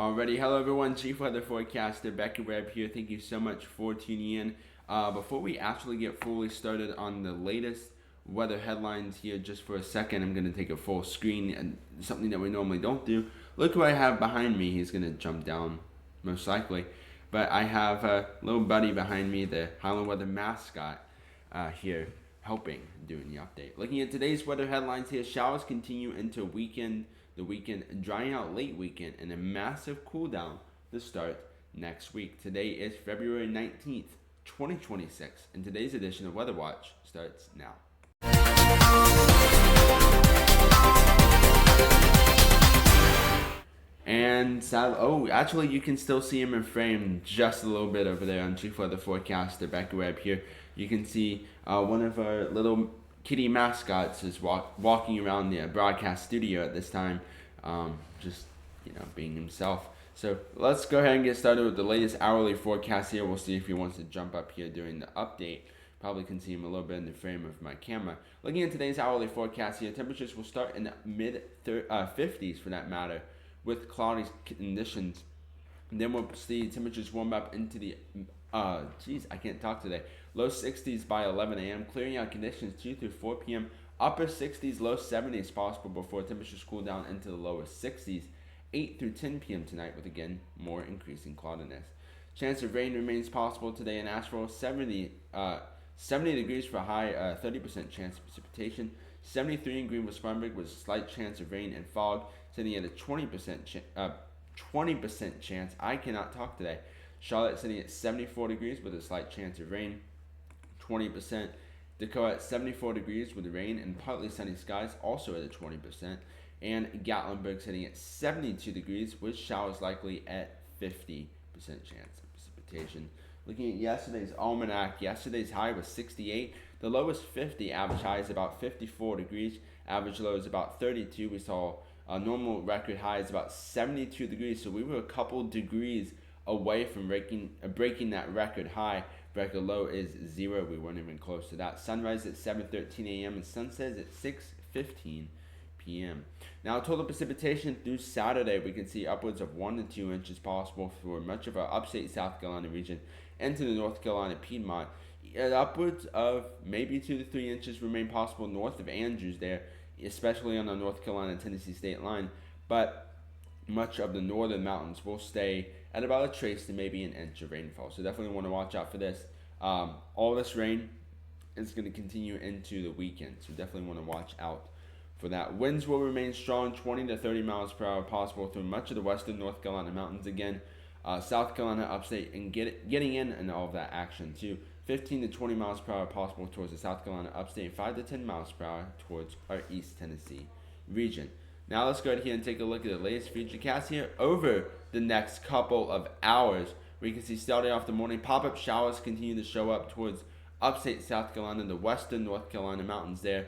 Alrighty, hello everyone, Chief Weather Forecaster Beckett Webb here. Thank you so much for tuning in. Before we actually get fully started on the latest weather headlines here, just for a second, I'm going to take a full screen and something that we normally don't do. Look who I have behind me. He's going to jump down, most likely. But I have a little buddy behind me, the Highland Weather mascot, here helping doing the update. Looking at today's weather headlines here, showers continue into the weekend, drying out late weekend, and a massive cool down to start next week. Today is February 19th, 2026, and today's edition of Weather Watch starts now. And actually, you can still see him in frame just a little bit over there on Chief Weather Forecaster Beckett Webb here. You can see one of our little kitty mascots is walking around the broadcast studio at this time, just being himself. So let's go ahead and get started with the latest hourly forecast here. We'll see if he wants to jump up here during the update. Probably can see him a little bit in the frame of my camera. Looking at today's hourly forecast here, temperatures will start in the mid 50s for that matter, with cloudy conditions. And then we'll see temperatures warm up into the I can't talk today. Low 60s by 11 a.m. Clearing out conditions 2 through 4 p.m. Upper 60s, low 70s possible before temperatures cool down into the lower 60s 8 through 10 p.m. tonight, with again more increasing cloudiness. Chance of rain remains possible today in Asheville. 70 degrees for a high, 30% chance of precipitation. 73 in Greenville-Spartanburg with a slight chance of rain and fog, sitting at a 20% chance. I cannot talk today. Charlotte sitting at 74 degrees with a slight chance of rain, 20%. Dakota at 74 degrees with rain and partly sunny skies, also at a 20%. And Gatlinburg sitting at 72 degrees with showers likely at 50% chance of precipitation. Looking at yesterday's almanac, yesterday's high was 68. The low was 50. Average high is about 54 degrees. Average low is about 32. We saw a normal record high is about 72 degrees. So we were a couple degrees away from breaking that record high. Record low is 0. We weren't even close to that. Sunrise at 7:13 a.m. and sunset at 6:15 p.m. Now, total precipitation through Saturday, we can see upwards of 1 to 2 inches possible for much of our upstate South Carolina region and to the North Carolina Piedmont. Upwards of maybe 2 to 3 inches remain possible north of Andrews there, especially on the North Carolina-Tennessee state line. But much of the northern mountains will stay at about a trace to maybe an inch of rainfall. So definitely want to watch out for this. All this rain is going to continue into the weekend. So definitely want to watch out for that. Winds will remain strong, 20 to 30 miles per hour possible through much of the western North Carolina mountains. Again, South Carolina upstate and getting in all of that action too. 15 to 20 miles per hour possible towards the South Carolina upstate, and 5 to 10 miles per hour towards our East Tennessee region. Now let's go ahead here and take a look at the latest futurecast here over the next couple of hours. We can see starting off the morning, pop-up showers continue to show up towards upstate South Carolina, the western North Carolina mountains there.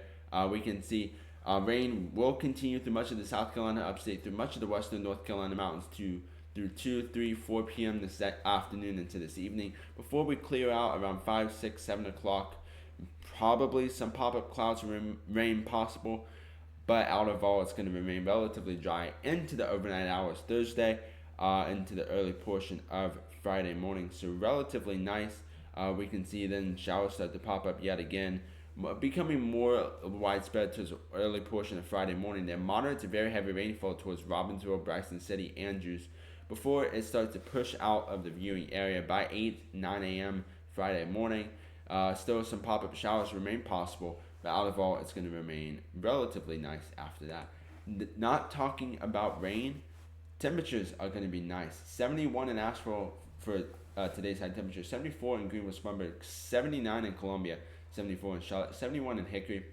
We can see rain will continue through much of the South Carolina upstate, through much of the western North Carolina mountains through 2, 3, 4 p.m. this afternoon into this evening, before we clear out around 5, 6, 7 o'clock. Probably some pop-up clouds and rain possible, but out of all, it's going to remain relatively dry into the overnight hours Thursday, into the early portion of Friday morning. So relatively nice. We can see then showers start to pop up yet again, becoming more widespread towards the early portion of Friday morning. Then moderate to very heavy rainfall towards Robbinsville, Bryson City, Andrews, before it starts to push out of the viewing area by 8, 9 a.m. Friday morning. Still some pop-up showers remain possible, but out of all, it's going to remain relatively nice after that. Not talking about rain, temperatures are going to be nice. 71 in Asheville for today's high temperature, 74 in Greenville-Spartanburg, 79 in Columbia, 74 in Charlotte, 71 in Hickory,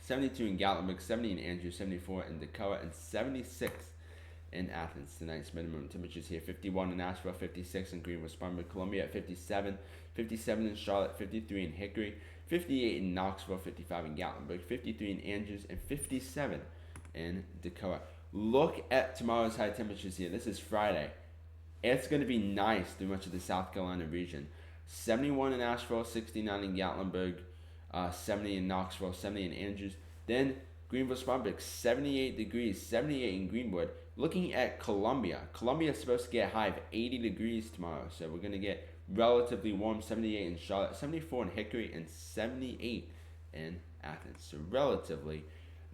72 in Gatlinburg, 70 in Andrews, 74 in Dakota, and 76 in Athens. Tonight's minimum temperatures here: 51 in Asheville, 56 in Greenville-Spartanburg, Columbia at 57, 57 in Charlotte, 53 in Hickory, 58 in Knoxville, 55 in Gatlinburg, 53 in Andrews, and 57 in Dakota. Look at tomorrow's high temperatures here. This is Friday. It's going to be nice through much of the South Carolina region. 71 in Asheville, 69 in Gatlinburg, 70 in Knoxville, 70 in Andrews. Then Greenville-Spartanburg, 78 degrees, 78 in Greenwood, Looking at Columbia is supposed to get a high of 80 degrees tomorrow, so we're going to get relatively warm, 78 in Charlotte, 74 in Hickory, and 78 in Athens, so relatively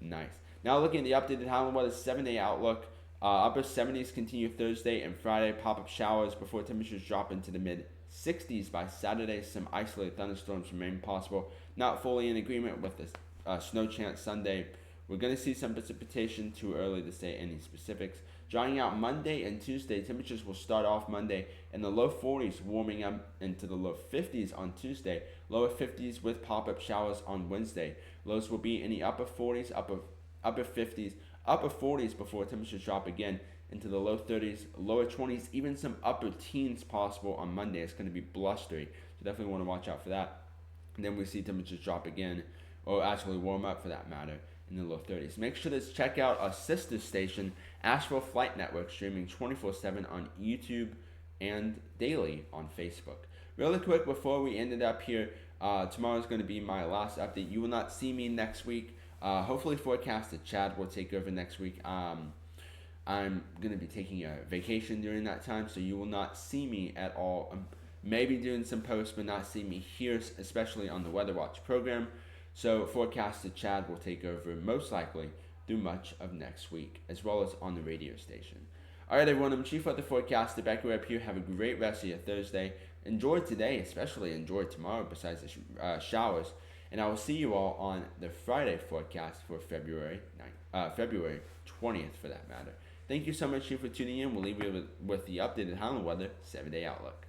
nice. Now looking at the updated Highland weather 7-day outlook, upper 70s continue Thursday and Friday, pop-up showers before temperatures drop into the mid 60s by Saturday. Some isolated thunderstorms remain possible. Not fully in agreement with the snow chance Sunday. We're going to see some precipitation, too early to say any specifics. Drying out Monday and Tuesday, temperatures will start off Monday in the low 40s, warming up into the low 50s on Tuesday. Lower 50s with pop-up showers on Wednesday. Lows will be in the upper 40s, upper 50s, upper 40s before temperatures drop again into the low 30s, lower 20s, even some upper teens possible on Monday. It's going to be blustery, so definitely want to watch out for that. And then we see temperatures drop again, or actually warm up for that matter, in the low 30s. Make sure to check out our sister station, Asheville Flight Network, streaming 24/7 on YouTube and daily on Facebook. Really quick before we end it up here, tomorrow's going to be my last update. You will not see me next week. Hopefully forecasted Chad will take over next week. I'm going to be taking a vacation during that time, so you will not see me at all. Maybe doing some posts, but not see me here, especially on the Weather Watch program. So forecasted Chad will take over most likely through much of next week, as well as on the radio station. All right, everyone, I'm Chief Weather Forecaster Beckett Webb here. Have a great rest of your Thursday. Enjoy today, especially enjoy tomorrow besides the showers. And I will see you all on the Friday forecast for February 20th for that matter. Thank you so much for tuning in. We'll leave you with the updated Highland weather 7-day outlook.